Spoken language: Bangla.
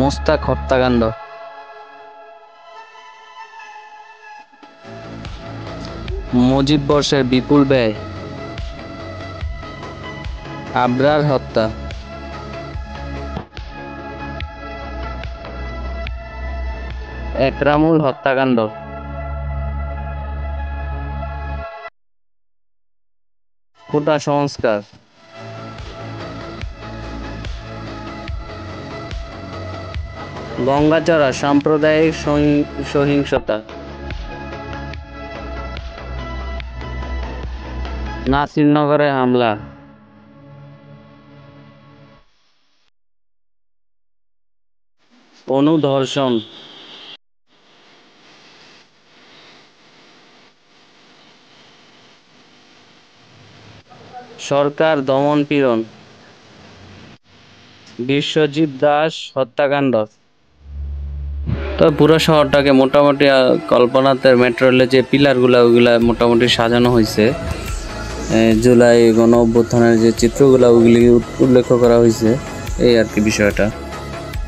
মোস্তাক হত্যাকাণ্ড, মুজিব বর্ষের বিপুল ব্যয়, আবরার হত্যা, একরামুল হত্যাকাণ্ড, কোটা সংস্কার, গঙ্গাচড়া সাম্প্রদায়িক সহিংসতা, নাসিরনগরে হামলা, অনুধর্ষণ, সরকার দমন-পীড়ন, বিশ্বজিৎ দাস হত্যাকাণ্ড। তো পুরো শহরটাকে মোটামুটি কল্পনাতে মেট্রো রেলের যে পিলারগুলা ওইগুলা মোটামুটি সাজানো হয়েছে। জুলাই গণ অভ্যুত্থানের যে চিত্রগুলা ওইগুলি উল্লেখ করা হয়েছে, এই আর কি বিষয়টা।